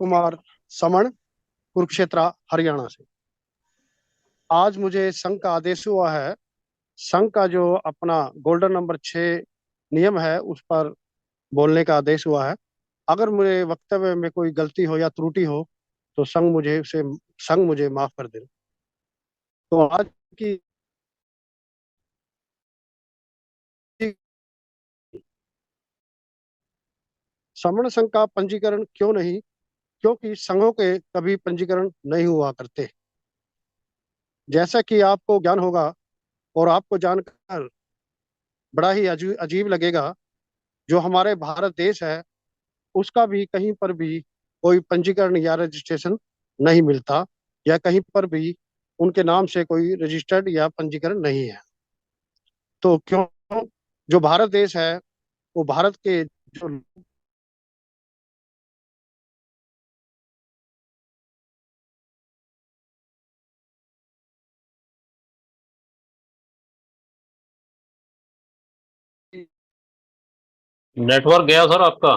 कुमार समण, कुरुक्षेत्र, हरियाणा से। आज मुझे संघ का आदेश हुआ है। संघ का जो अपना गोल्डन नंबर 6 नियम है उस पर बोलने का आदेश हुआ है। अगर मेरे वक्तव्य में कोई गलती हो या त्रुटि हो तो संघ मुझे माफ कर दे। तो आज की समण संघ का पंजीकरण क्यों नहीं? क्योंकि संघों के कभी पंजीकरण नहीं हुआ करते। जैसा कि आपको ज्ञान होगा और आपको जानकर बड़ा ही अजीब लगेगा, जो हमारे भारत देश है उसका भी कहीं पर भी कोई पंजीकरण या रजिस्ट्रेशन नहीं मिलता, या कहीं पर भी उनके नाम से कोई रजिस्टर्ड या पंजीकरण नहीं है। तो क्यों? जो भारत देश है वो भारत के जो नेटवर्क गया सर आपका।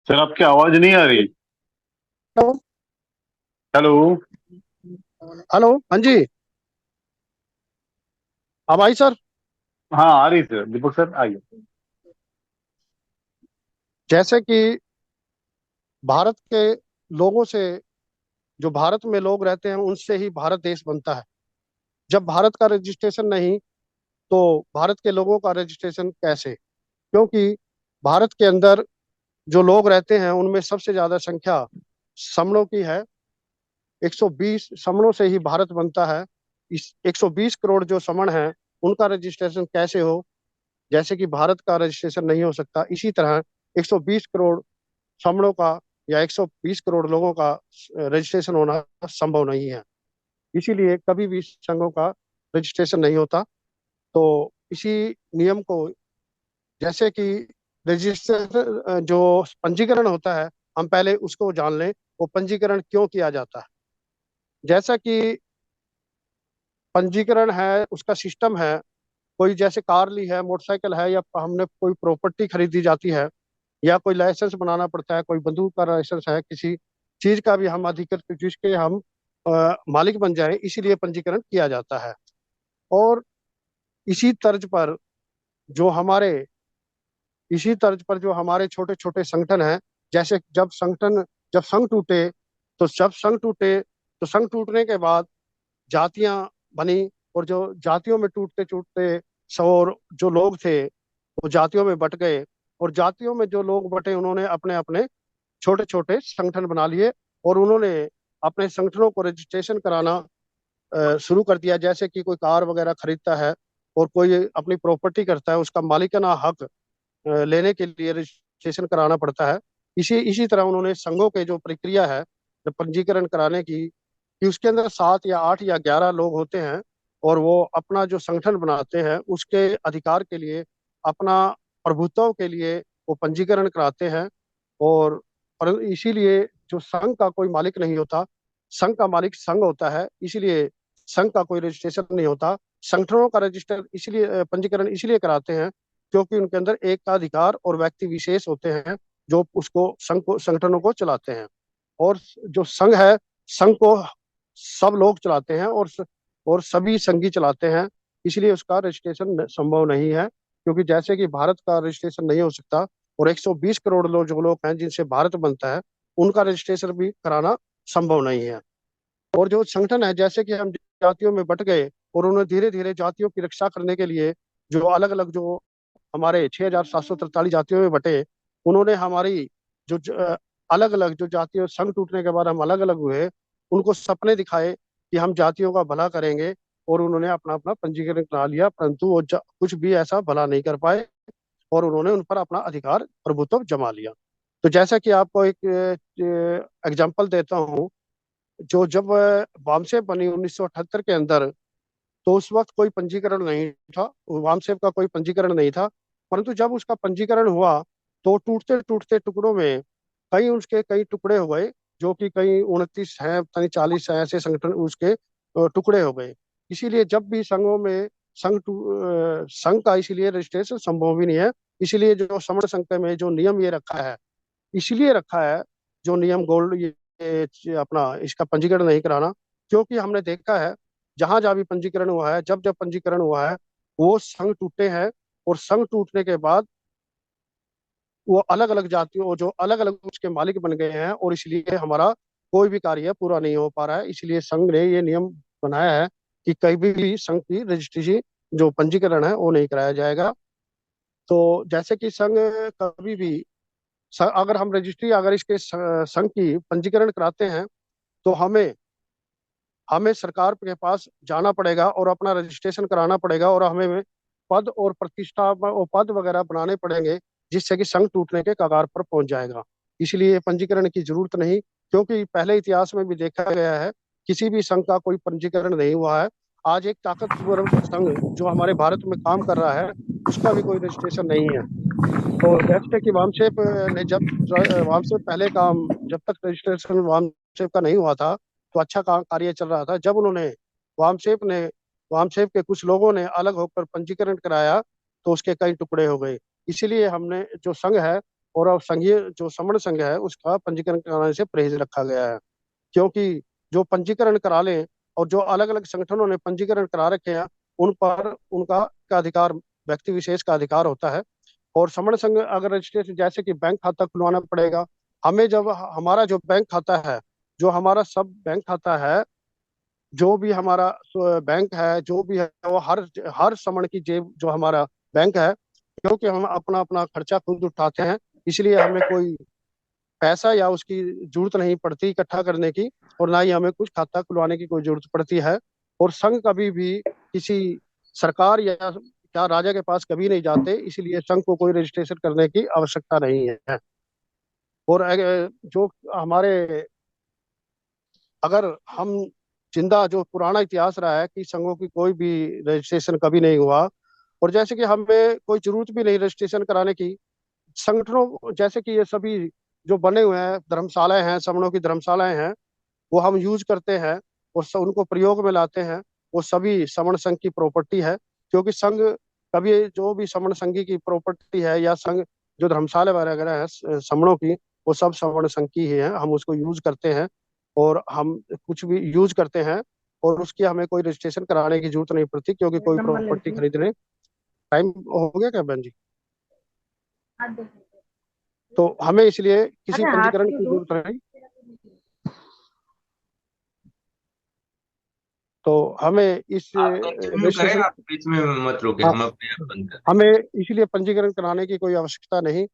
सर आपकी आवाज नहीं आ रही। हेलो। हेलो, हाँ जी, अब आई सर। हाँ आ रही सर, दीपक सर आइए। जैसे कि भारत के लोगों से, जो भारत में लोग रहते हैं उनसे ही भारत देश बनता है। जब भारत का रजिस्ट्रेशन नहीं, तो भारत के लोगों का रजिस्ट्रेशन कैसे? क्योंकि भारत के अंदर जो लोग रहते हैं उनमें सबसे ज्यादा संख्या समणों की है। 120 समणों से ही भारत बनता है। इस 120 करोड़ जो समण हैं उनका रजिस्ट्रेशन कैसे हो? जैसे कि भारत का रजिस्ट्रेशन नहीं हो सकता, इसी तरह 120 करोड़ समणों का या 120 करोड़ लोगों का रजिस्ट्रेशन होना संभव नहीं है। इसीलिए कभी भी संघों का रजिस्ट्रेशन नहीं होता। तो इसी नियम को, जैसे कि रजिस्ट्रेशन जो पंजीकरण होता है, हम पहले उसको जान लें, वो पंजीकरण क्यों किया जाता है। जैसा कि पंजीकरण है, उसका सिस्टम है। कोई जैसे कार ली है, मोटरसाइकिल है, या हमने कोई प्रॉपर्टी खरीदी जाती है, या कोई लाइसेंस बनाना पड़ता है, कोई बंदूक का लाइसेंस है, किसी चीज का भी हम अधिकृत जिसके हम मालिक बन जाए, इसीलिए पंजीकरण किया जाता है। और इसी तर्ज पर जो हमारे इसी तर्ज पर जो हमारे छोटे छोटे संगठन हैं, जैसे जब संघ टूटे, तो संघ टूटने के बाद जातियां बनी, और जो जातियों में टूटते टूटते और जो लोग थे वो जातियों में बट गए, और जातियों में जो लोग बटे उन्होंने अपने अपने छोटे छोटे संगठन बना लिए, और उन्होंने अपने संगठनों को रजिस्ट्रेशन कराना शुरू कर दिया। जैसे कि कोई कार वगैरह खरीदता है और कोई अपनी प्रॉपर्टी करता है, उसका मालिकाना हक लेने के लिए रजिस्ट्रेशन कराना पड़ता है। इसी इसी तरह उन्होंने संघों के जो प्रक्रिया है पंजीकरण कराने की, कि उसके अंदर 7 या 8 या 11 लोग होते हैं, और वो अपना जो संगठन बनाते हैं उसके अधिकार के लिए, अपना प्रभुत्व के लिए वो पंजीकरण कराते हैं। और इसीलिए जो संघ का कोई मालिक नहीं होता, संघ का मालिक संघ होता है, इसीलिए संघ का कोई रजिस्ट्रेशन नहीं होता। संगठनों का रजिस्टर इसलिए पंजीकरण इसलिए कराते हैं क्योंकि उनके अंदर एक का अधिकार और व्यक्ति विशेष होते हैं जो उसको संगठनों को चलाते हैं। और जो संघ है, संघ को सब लोग चलाते हैं, और सभी संघी चलाते हैं। इसलिए उसका रजिस्ट्रेशन संभव नहीं है, क्योंकि जैसे कि भारत का रजिस्ट्रेशन नहीं हो सकता, और 120 करोड़ लोग जो लोग हैं जिनसे भारत बनता है, उनका रजिस्ट्रेशन भी कराना संभव नहीं है। और जो संगठन है, जैसे कि हम जातियों में बट गए और उन्होंने धीरे धीरे जातियों की रक्षा करने के लिए जो अलग अलग जो हमारे 6,743 जातियों में बटे, उन्होंने हमारी जो अलग अलग जो जातियों संघ टूटने के बाद हम अलग अलग हुए, उनको सपने दिखाए कि हम जातियों का भला करेंगे, और उन्होंने अपना अपना पंजीकरण करा लिया, परंतु वो कुछ भी ऐसा भला नहीं कर पाए, और उन्होंने उन पर अपना अधिकार प्रभुत्व जमा लिया। तो जैसा कि आपको एक एग्जाम्पल देता हूँ, जो जब वामसेप बनी 1978 के अंदर, तो उस वक्त कोई पंजीकरण नहीं था, वामसेप का कोई पंजीकरण नहीं था। परंतु जब उसका पंजीकरण हुआ तो टूटते टूटते टुकड़ों में कई टुकड़े हो गए, जो कि कई 29 हैं, पता नहीं 40 हैं, ऐसे संगठन उसके टुकड़े हो गए। इसीलिए जब भी संघों में संघ का इसीलिए रजिस्ट्रेशन संभव भी नहीं है। इसीलिए जो समण संघ में जो नियम ये रखा है, इसलिए रखा है जो नियम गोल्ड ये अपना इसका पंजीकरण नहीं कराना, क्योंकि हमने देखा है जहां जहां भी पंजीकरण हुआ है, जब जब पंजीकरण हुआ है, वो संघ टूटे हैं। और संघ टूटने के बाद वो अलग अलग जातियों जो अलग अलग उसके मालिक बन गए हैं, और इसलिए हमारा कोई भी कार्य पूरा नहीं हो पा रहा है। इसलिए संघ ने ये नियम बनाया है कि कभी भी संघ की रजिस्ट्री जो पंजीकरण है वो नहीं कराया जाएगा। तो जैसे कि संघ कभी भी अगर हम रजिस्ट्री अगर इसके संघ की पंजीकरण कराते हैं, तो हमें हमें सरकार के पास जाना पड़ेगा और अपना रजिस्ट्रेशन कराना पड़ेगा, और हमें पद और प्रतिष्ठा और पद वगैरह बनाने पड़ेंगे, जिससे कि संघ टूटने के कगार पर पहुंच जाएगा। इसलिए पंजीकरण की जरूरत नहीं, क्योंकि पहले इतिहास में भी देखा गया है किसी भी संघ का कोई पंजीकरण नहीं हुआ है। आज एक ताकतवर संघ जो हमारे भारत में काम कर रहा है, उसका भी कोई रजिस्ट्रेशन नहीं है। तो जैसे कि वामसेप ने जब वामसेप पहले काम जब तक रजिस्ट्रेशन वामसेप का नहीं हुआ था, तो अच्छा काम कार्य चल रहा था। जब उन्होंने वामसेप ने वामसेप के कुछ लोगों ने अलग होकर पंजीकरण कराया, तो उसके कई टुकड़े हो गए। इसीलिए हमने जो संघ है और अब संघीय जो समण संघ है उसका पंजीकरण कराने से परहेज रखा गया है। क्योंकि जो पंजीकरण करा लें और जो अलग अलग संगठनों ने पंजीकरण करा रखे हैं, उन पर उनका का अधिकार व्यक्ति विशेष का अधिकार होता है। और समण संघ अगर रजिस्ट्रेशन जैसे कि बैंक खाता खुलवाना पड़ेगा हमें, जब हमारा जो बैंक खाता है, जो हमारा सब बैंक खाता है, जो भी हमारा बैंक है, जो भी है वो हर हर समण की जेब जो हमारा बैंक है, क्योंकि हम अपना अपना खर्चा खुद उठाते हैं, इसलिए हमें कोई पैसा या उसकी जरूरत नहीं पड़ती इकट्ठा करने की, और ना ही हमें कुछ खाता खुलवाने की कोई जरूरत पड़ती है। और संघ कभी भी किसी सरकार या राजा के पास कभी नहीं जाते, इसलिए संघ को कोई रजिस्ट्रेशन करने की आवश्यकता नहीं है। और जो हमारे अगर हम जिंदा जो पुराना इतिहास रहा है कि संघों की कोई भी रजिस्ट्रेशन कभी नहीं हुआ, और जैसे कि हमें कोई जरूरत भी नहीं रजिस्ट्रेशन कराने की। संगठनों जैसे कि ये सभी जो बने हुए हैं धर्मशालाएं हैं, समणों की धर्मशालाएं हैं, वो हम यूज करते हैं और उनको प्रयोग में लाते हैं। वो सभी समण संघ की प्रॉपर्टी है, क्योंकि संघ कभी जो भी समण संघी की प्रॉपर्टी है या संघ जो धर्मशाला वगैरह है समणों की, वो सब समण संघ की ही है। हम उसको यूज करते हैं और हम कुछ भी यूज करते हैं, और उसकी हमें कोई रजिस्ट्रेशन कराने की जरूरत नहीं पड़ती, क्योंकि कोई नंबर प्रॉपर्टी लेती खरीदने टाइम हो गया क्या बहन जी? तो हमें इसलिए किसी अरे हाथ पंजीकरण क्यों की धो। जरूरत नहीं। तो हमें इस आप कंटिन्यू करें, रजिस्ट्रेशन आप बीच में मत रोके, हाँ, हम अपने आप बंद कर हमें देंगे। इसलिए पंजीकरण कराने की कोई आवश्यकता नहीं,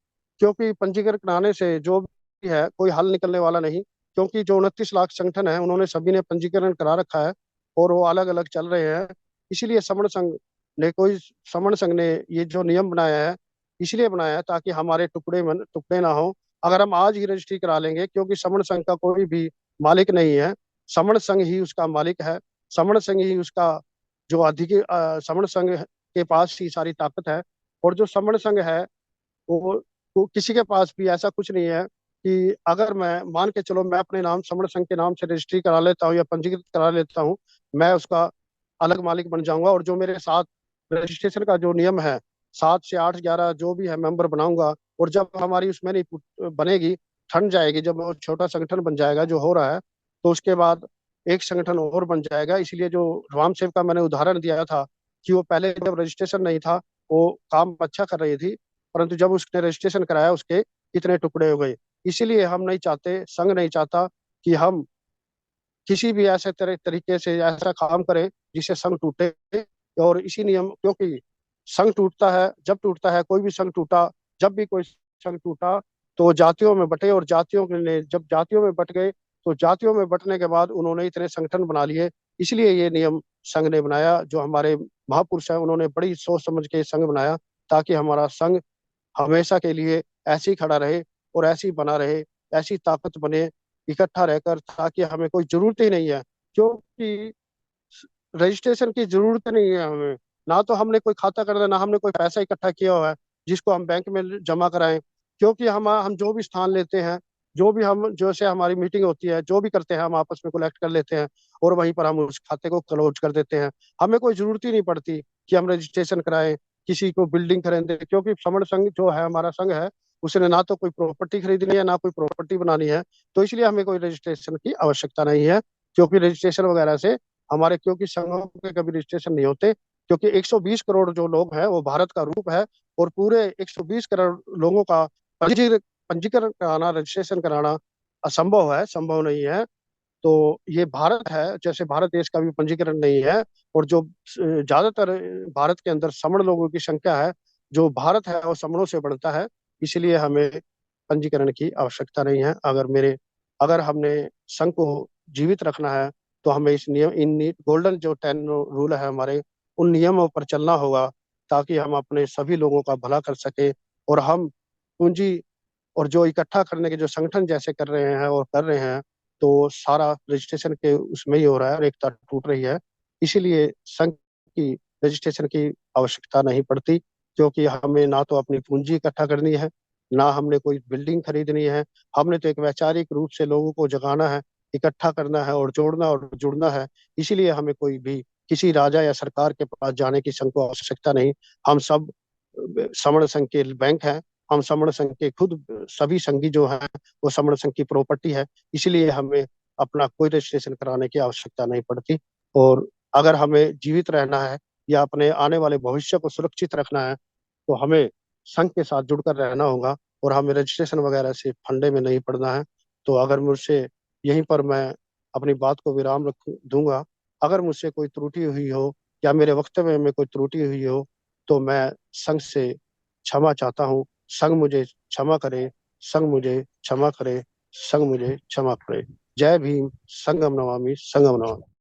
क्योंकि पंजीकरण कराने से जो भी है कोई हल निकलने वाला नहीं। क्योंकि जो 29 लाख संगठन है उन्होंने सभी ने पंजीकरण करा रखा है, और वो अलग अलग चल रहे हैं। इसलिए समण संघ ने ये जो नियम बनाया है, इसलिए बनाया है ताकि हमारे टुकड़े ना हो। अगर हम आज ही रजिस्ट्री करा लेंगे, क्योंकि समण संघ का कोई भी मालिक नहीं है, समण संघ ही उसका मालिक है। समण संघ ही उसका जो अधिक समण संघ के पास ही सारी ताकत है। और जो समण संघ है वो, वो किसी के पास भी ऐसा कुछ नहीं है कि अगर मैं मान के चलो मैं अपने नाम समण संघ के नाम से रजिस्ट्री करा लेता हूँ या पंजीकृत करा लेता हूँ, मैं उसका अलग मालिक बन जाऊंगा। और जो मेरे साथ रजिस्ट्रेशन का जो नियम है, 7 से 8 11 जो भी है मेंबर बनाऊंगा, और जब हमारी उसमें नहीं बनेगी, ठंड जाएगी, जब वो छोटा संगठन बन जाएगा जो हो रहा है, तो उसके बाद एक संगठन और बन जाएगा। इसलिए जो रामसेव का मैंने उदाहरण दिया था कि वो पहले जब रजिस्ट्रेशन नहीं था वो काम अच्छा कर रही थी, परंतु जब उसने रजिस्ट्रेशन कराया उसके कितने टुकड़े हो गए। इसीलिए हम नहीं चाहते, संघ नहीं चाहता कि हम किसी भी ऐसे तरीके से ऐसा काम करें जिससे संघ टूटे। और इसी नियम क्योंकि संघ टूटता है, जब टूटता है कोई भी संघ टूटा, जब भी कोई संघ टूटा, तो जातियों में बटे, और जातियों ने जब जातियों में बट गए, तो जातियों में बटने के बाद उन्होंने इतने संगठन बना लिए। इसलिए ये नियम संघ ने बनाया, जो हमारे महापुरुष है उन्होंने बड़ी सोच समझ के संघ बनाया, ताकि हमारा संघ हमेशा के लिए ऐसे ही खड़ा रहे और ऐसे ही बना रहे, ऐसी ताकत बने इकट्ठा रहकर, ताकि हमें कोई जरूरत ही नहीं है। क्योंकि रजिस्ट्रेशन की जरूरत नहीं है हमें, ना तो हमने कोई खाता करना, ना हमने कोई पैसा इकट्ठा किया हुआ है जिसको हम बैंक में जमा कराएं। क्योंकि हम जो भी स्थान लेते हैं जो भी हम जैसे हमारी मीटिंग होती है, जो भी करते हैं हम आपस में कलेक्ट कर लेते हैं और वहीं पर हम उस खाते को क्लोज कर देते हैं। हमें कोई जरूरत ही नहीं पड़ती कि हम रजिस्ट्रेशन कराएं, किसी को बिल्डिंग खरीदें, क्योंकि समण संघ जो है हमारा संघ है, उसने ना तो कोई प्रॉपर्टी खरीदनी है ना कोई प्रॉपर्टी बनानी है। तो इसलिए हमें कोई रजिस्ट्रेशन की आवश्यकता नहीं है, क्योंकि रजिस्ट्रेशन वगैरह से हमारे, क्योंकि संघों के कभी रजिस्ट्रेशन नहीं होते, क्योंकि 120 करोड़ जो लोग हैं वो भारत का रूप है, और पूरे 120 करोड़ लोगों का पंजीकरण कराना, रजिस्ट्रेशन कराना असंभव है, संभव नहीं है। तो ये भारत है, जैसे भारत देश का भी पंजीकरण नहीं है, और जो ज्यादातर भारत के अंदर समण लोगों की संख्या है, जो भारत है वो समणों से बढ़ता है, इसलिए हमें पंजीकरण की आवश्यकता नहीं है। अगर हमने संघ को जीवित रखना है तो हमें इस नियम इन गोल्डन जो 10 रूल है हमारे, उन नियमों पर चलना होगा, ताकि हम अपने सभी लोगों का भला कर सके। और हम पूंजी और जो इकट्ठा करने के जो संगठन जैसे कर रहे हैं और कर रहे हैं, तो सारा रजिस्ट्रेशन के उसमें ही हो रहा है और एकता टूट रही है। इसीलिए संघ की रजिस्ट्रेशन की आवश्यकता नहीं पड़ती, क्योंकि हमें ना तो अपनी पूंजी इकट्ठा करनी है, ना हमने कोई बिल्डिंग खरीदनी है। हमने तो एक वैचारिक रूप से लोगों को जगाना है, इकट्ठा करना है और जोड़ना और जुड़ना है। इसीलिए हमें कोई भी किसी राजा या सरकार के पास जाने की संघ को आवश्यकता नहीं। हम सब समण संघ के बैंक हैं, हम समण संघ के खुद सभी संघी जो हैं वो समण संघ की प्रॉपर्टी है। इसलिए हमें अपना कोई रजिस्ट्रेशन कराने की आवश्यकता नहीं पड़ती। और अगर हमें जीवित रहना है या अपने आने वाले भविष्य को सुरक्षित रखना है, तो हमें संघ के साथ जुड़कर रहना होगा, और हमें रजिस्ट्रेशन वगैरह से फंडे में नहीं पड़ना है। तो अगर मुझसे यहीं पर मैं अपनी बात को विराम रख दूंगा। अगर मुझसे कोई त्रुटि हुई हो या मेरे वक्तव्य में कोई त्रुटि हुई हो, तो मैं संघ से क्षमा चाहता हूँ। संघ मुझे क्षमा करे, संघ मुझे क्षमा करे, संघ मुझे क्षमा करे। जय भीम, संगम नमामि, संगम नमामि।